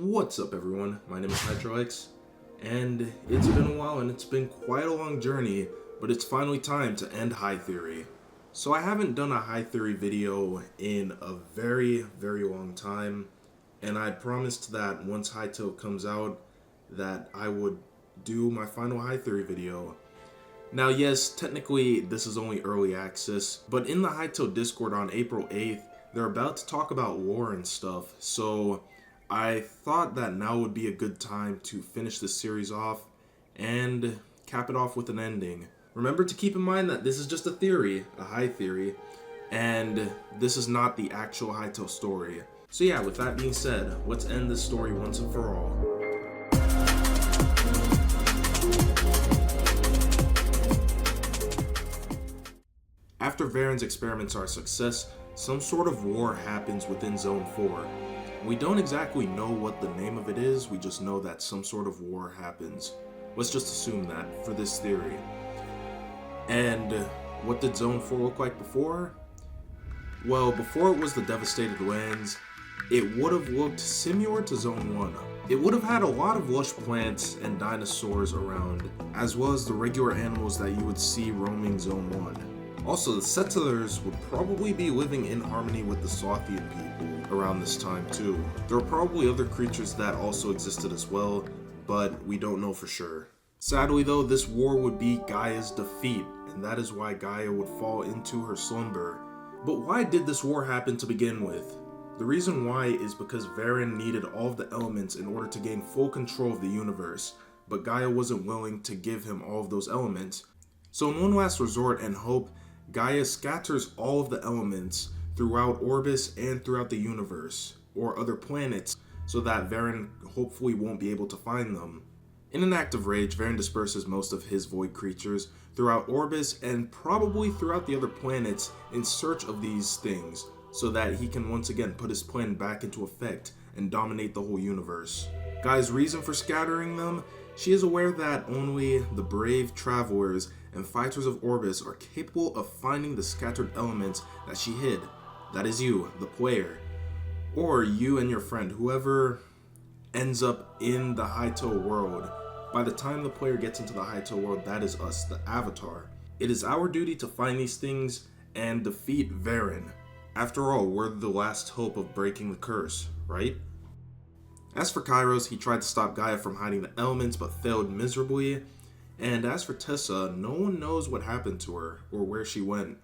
What's up everyone, my name is Hytro, and it's been a while and it's been quite a long journey, but it's finally time to end Hytheory. So I haven't done a Hytheory video in a very long time, and I promised that once Hytale comes out that I would do my final Hytheory video. Now yes, technically this is only early access, but in the Hytale Discord on April 8th, they're about to talk about lore and stuff, so I thought that now would be a good time to finish this series off and cap it off with an ending. Remember to keep in mind that this is just a theory, a Hytheory, and this is not the actual Hytale story. So yeah, with that being said, let's end this story once and for all. After Varen's experiments are a success, some sort of war happens within Zone 4. We don't exactly know what the name of it is, we just know that some sort of war happens. Let's just assume that for this theory. And what did Zone 4 look like before? Well, before it was the devastated lands, it would have looked similar to Zone 1. It would have had a lot of lush plants and dinosaurs around, as well as the regular animals that you would see roaming Zone 1. Also, the settlers would probably be living in harmony with the Sothian people around this time too. There were probably other creatures that also existed as well, but we don't know for sure. Sadly though, this war would be Gaia's defeat, and that is why Gaia would fall into her slumber. But why did this war happen to begin with? The reason why is because Varen needed all of the elements in order to gain full control of the universe, but Gaia wasn't willing to give him all of those elements. So in one last resort and hope, Gaia scatters all of the elements throughout Orbis and throughout the universe, or other planets, so that Varen hopefully won't be able to find them. In an act of rage, Varen disperses most of his void creatures throughout Orbis and probably throughout the other planets in search of these things, so that he can once again put his plan back into effect and dominate the whole universe. Gaia's reason for scattering them? She is aware that only the brave travelers and fighters of Orbis are capable of finding the scattered elements that she hid. That is you, the player. Or you and your friend, whoever ends up in the Hytale world. By the time the player gets into the Hytale world, that is us, the Avatar. It is our duty to find these things and defeat Varen. After all, we're the last hope of breaking the curse, right? As for Kairos, he tried to stop Gaia from hiding the elements but failed miserably. And as for Tessa, no one knows what happened to her or where she went.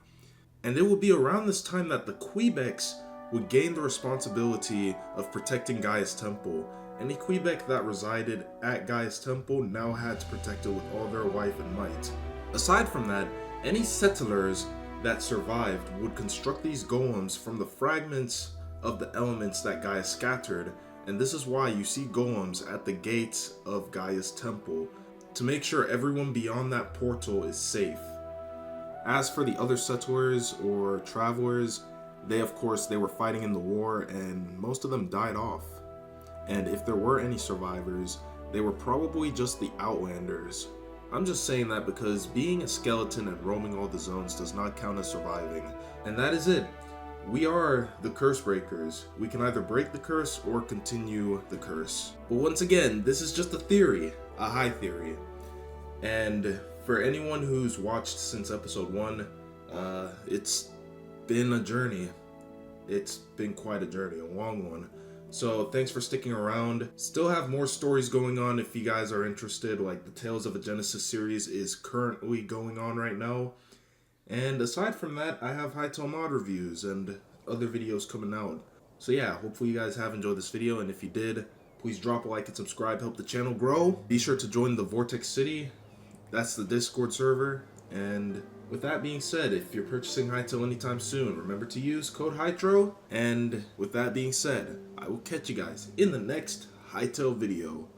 And it would be around this time that the Quebecs would gain the responsibility of protecting Gaia's temple. Any Quebec that resided at Gaia's temple now had to protect it with all their life and might. Aside from that, any settlers that survived would construct these golems from the fragments of the elements that Gaia scattered, and this is why you see golems at the gates of Gaia's temple, to make sure everyone beyond that portal is safe. As for the other settlers or travelers, they were fighting in the war and most of them died off. And if there were any survivors, they were probably just the Outlanders. I'm just saying that because being a skeleton and roaming all the zones does not count as surviving. And that is it. We are the curse breakers. We can either break the curse or continue the curse. But once again, this is just a theory, a Hytheory. And for anyone who's watched since episode 1, it's been a journey. It's been quite a journey, a long one. So thanks for sticking around. Still have more stories going on if you guys are interested, like the Tales of a Genesis series is currently going on right now. And aside from that, I have Hytale mod reviews and other videos coming out. So yeah, hopefully you guys have enjoyed this video, and if you did, please drop a like and subscribe, help the channel grow. Be sure to join the Vortex City, that's the Discord server. And with that being said, if you're purchasing Hytale anytime soon, remember to use code Hytro. And with that being said, I will catch you guys in the next Hytale video.